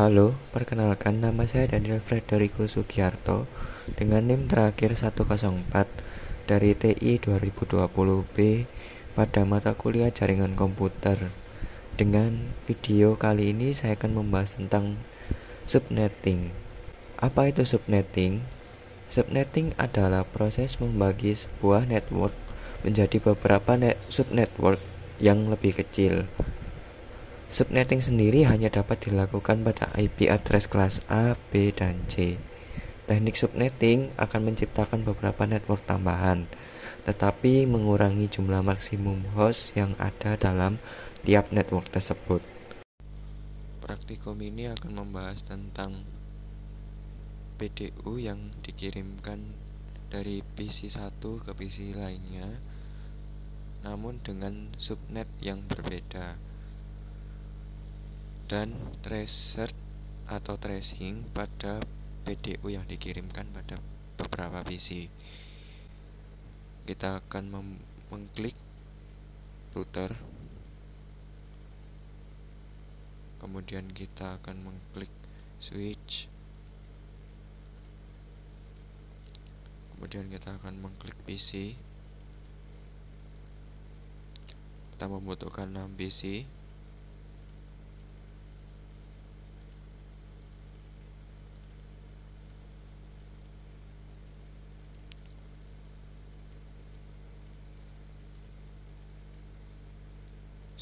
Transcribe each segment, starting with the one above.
Halo, perkenalkan nama saya Daniel Frederico Sugiarto dengan NIM terakhir 104 dari TI 2020B pada mata kuliah jaringan komputer. Dengan video kali ini saya akan membahas tentang subnetting. Apa itu subnetting? Subnetting adalah proses membagi sebuah network menjadi beberapa subnetwork yang lebih kecil. Subnetting sendiri hanya dapat dilakukan pada IP address kelas A, B, dan C. Teknik subnetting akan menciptakan beberapa network tambahan, tetapi mengurangi jumlah maksimum host yang ada dalam tiap network tersebut. Praktikum ini akan membahas tentang PDU yang dikirimkan dari PC satu ke PC lainnya, namun dengan subnet yang berbeda, dan tracer atau tracing pada PDU yang dikirimkan pada beberapa PC. Kita akan mengklik router, kemudian kita akan mengklik switch, kemudian kita akan mengklik PC. Kita membutuhkan 6 PC.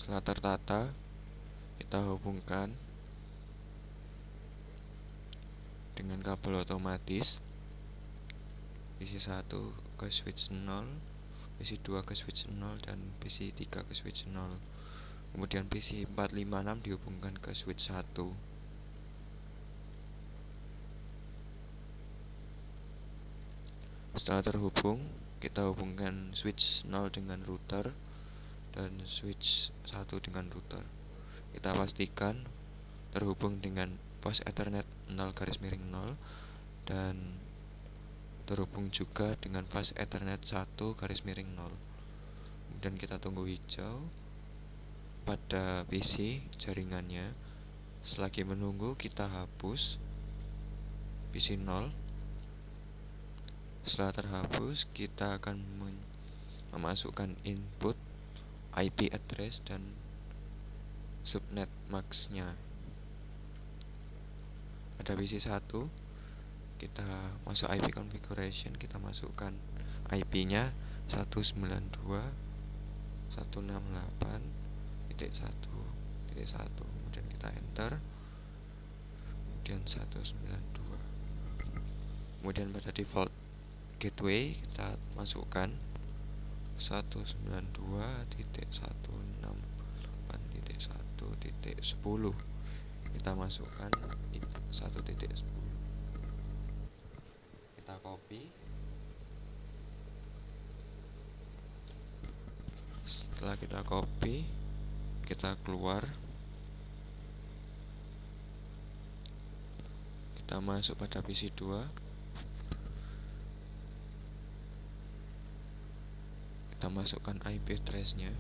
Setelah tertata, kita hubungkan dengan kabel otomatis PC 1 ke switch 0, PC 2 ke switch 0, dan PC 3 ke switch 0. Kemudian PC 456 dihubungkan ke switch 1. Setelah terhubung, kita hubungkan switch 0 dengan router dan switch 1 dengan router. Kita pastikan terhubung dengan pos Ethernet 0/0 dan terhubung juga dengan fast Ethernet 1/0. Kemudian kita tunggu hijau pada PC jaringannya. Selagi menunggu, kita hapus PC 0. Setelah terhapus, kita akan memasukkan input IP address dan subnet max-nya. Pada PC 1, kita masuk IP configuration, kita masukkan IP-nya 192.168.1.1, kemudian kita enter, kemudian 192. Kemudian pada default gateway kita masukkan 192.168.1.10. Kita masukkan 1.10. Kita copy. Setelah kita copy, kita keluar, kita masuk pada PC 2. Kita masukkan IP address-nya.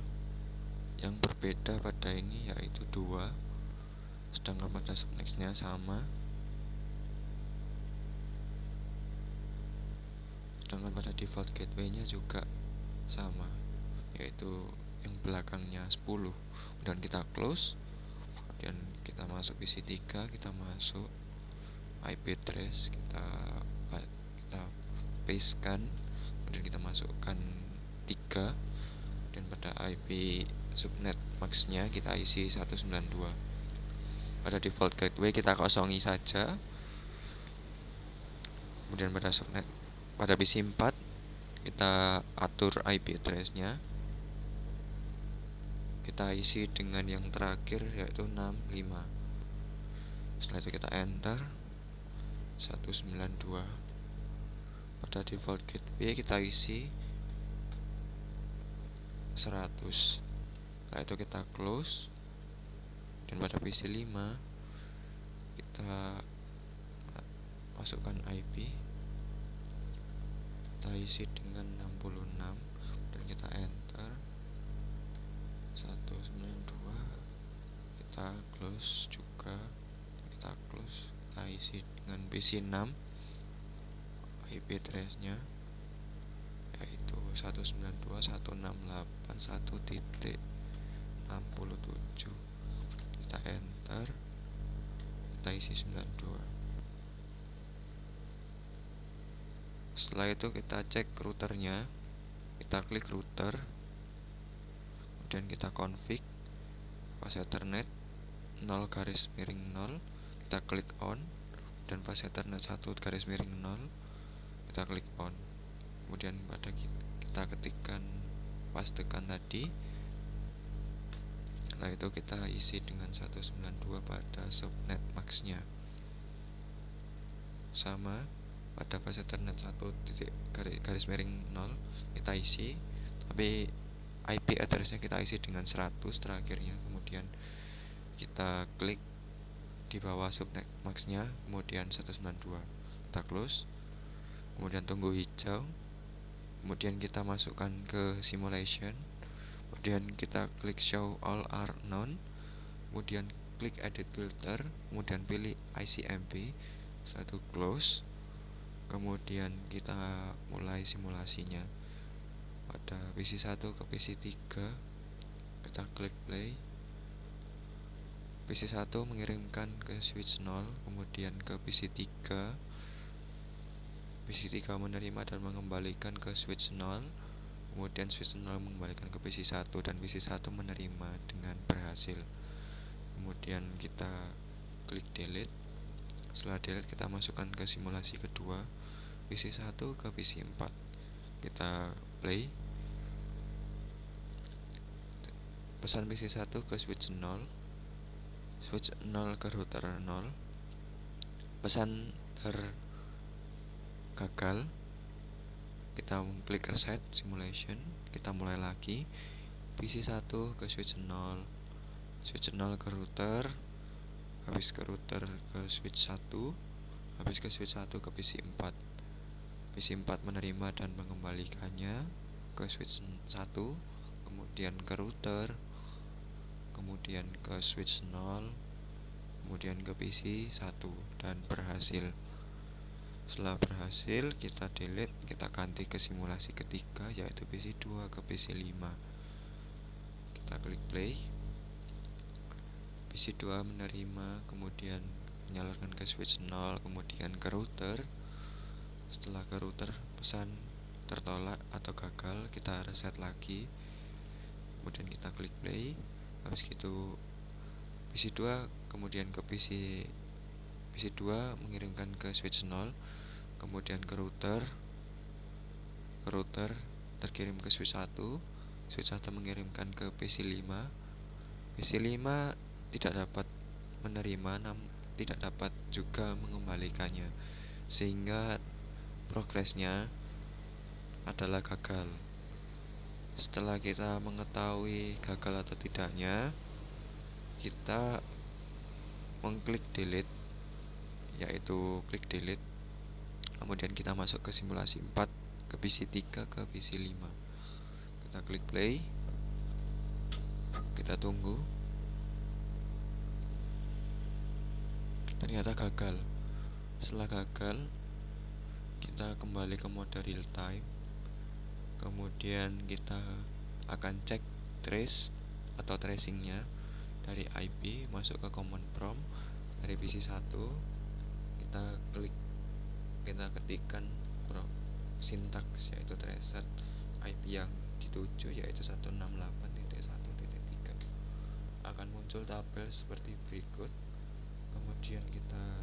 Yang berbeda pada ini yaitu 2, sedangkan pada subnext-nya sama. Sedangkan pada default gateway-nya juga sama, yaitu yang belakangnya 10. Dan kita close, dan kita masuk PC 3, kita masuk IP address, kita pastekan, kemudian kita masukkan 3, dan pada IP subnet max-nya kita isi 192. Pada default gateway kita kosongi saja. Kemudian pada subnet, pada PC 4 kita atur IP address-nya, kita isi dengan yang terakhir yaitu 65. Setelah itu kita enter 192. Pada default gateway kita isi 100. Setelah itu kita close, dan pada PC 5 kita masukkan IP, kita isi dengan 66, dan kita enter 192. Kita close juga, kita close. kita isi dengan PC 6. IP address nya yaitu 192.168.1.67. Kita enter, kita isi 92. Setelah itu kita cek routernya, kita klik router, kemudian kita config pas Ethernet 0/0, kita klik on, dan pas Ethernet 1/0 kita klik on. Kemudian pada kita ketikkan pastekan tadi. Setelah itu kita isi dengan 192 pada subnet max nya. Sama pada fase Ethernet 1.0 kita isi, tapi IP address nya kita isi dengan 100 terakhirnya. Kemudian kita klik di bawah subnet max nya, kemudian 192, kita close, kemudian tunggu hijau, kemudian kita masukkan ke simulation, kemudian kita klik show all are known, kemudian klik edit filter, kemudian pilih ICMP, satu close, kemudian kita mulai simulasinya. Pada PC 1 ke PC 3 kita klik play. PC 1 mengirimkan ke switch 0, kemudian ke PC 3. PC 3 menerima dan mengembalikan ke switch 0, kemudian switch 0 mengembalikan ke PC 1, dan PC 1 menerima dengan berhasil. Kemudian kita klik delete. Setelah delete kita masukkan ke simulasi kedua, PC 1 ke PC 4. Kita play. Pesan PC 1 ke switch 0, switch 0 ke router 0. Pesan gagal. Kita klik reset simulation, kita mulai lagi. PC 1 ke switch 0, switch 0 ke router, habis ke router ke switch 1, habis ke switch 1 ke PC 4. PC 4 menerima dan mengembalikannya ke switch 1, kemudian ke router, kemudian ke switch 0, kemudian ke PC 1, dan berhasil. Setelah berhasil, kita delete, kita ganti ke simulasi ketiga, yaitu PC 2 ke PC 5. Kita klik play. PC 2 menerima, kemudian menyalurkan ke switch 0, kemudian ke router. Setelah ke router, pesan tertolak atau gagal, kita reset lagi, kemudian kita klik play. Habis itu PC 2 kemudian ke PC 2 mengirimkan ke switch 0, kemudian ke router terkirim ke switch 1, switch 1 mengirimkan ke PC 5. PC 5 tidak dapat menerima, tidak dapat juga mengembalikannya, sehingga progresnya adalah gagal. Setelah kita mengetahui gagal atau tidaknya, kita mengklik delete, yaitu klik delete. Kemudian kita masuk ke simulasi 4, ke PC 3 ke PC 5. Kita klik play. Kita tunggu. Ternyata gagal. Setelah gagal, kita kembali ke mode real time. Kemudian kita akan cek trace atau tracingnya dari IP, masuk ke command prompt dari PC 1. Kita klik, kita ketikkan sintaks, yaitu tracer IP yang dituju, yaitu 168.1.3. Akan muncul tabel seperti berikut. Kemudian kita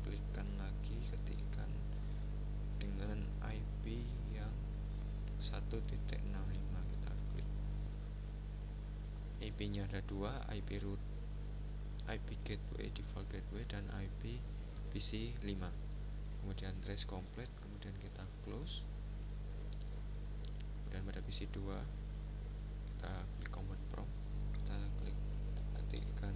klikkan lagi, ketikkan dengan IP yang 1.65. kita klik. IP nya ada dua, IP root, IP gateway, default gateway, dan IP PC 5. Kemudian trace complete, kemudian kita close. Kemudian pada PC 2 kita klik command prompt, kita klik ketikkan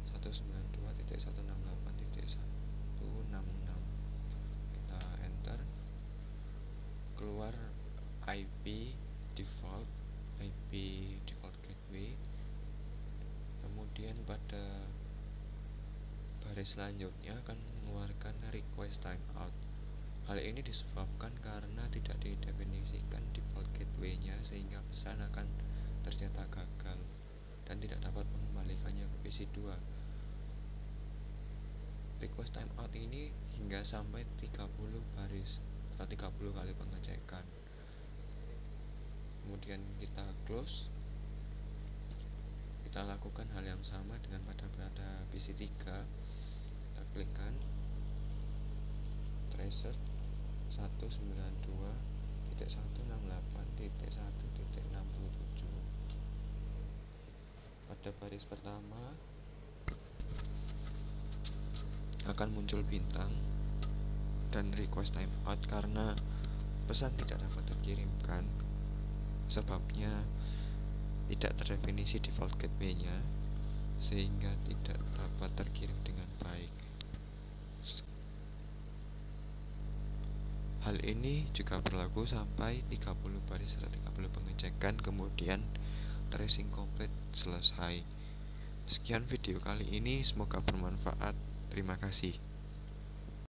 192.168.166, kita enter. Keluar IP default gateway. Kemudian pada baris selanjutnya akan mengeluarkan request timeout. Hal ini disebabkan karena tidak didefinisikan default gateway-nya, sehingga pesan akan ternyata gagal dan tidak dapat mengembalikannya ke PC2. Request timeout ini hingga sampai 30 baris atau 30 kali pengecekan. Kemudian kita close. Kita lakukan hal yang sama dengan pada PC3. Kita klikkan tracer 192.168.1.67. Pada baris pertama akan muncul bintang dan request timeout karena pesan tidak dapat dikirimkan. Sebabnya tidak terdefinisi default gateway-nya, sehingga tidak dapat terkirim dengan baik. Hal ini juga berlaku sampai 30 baris atau 30 pengecekan, kemudian tracing komplit selesai. Sekian video kali ini, semoga bermanfaat. Terima kasih.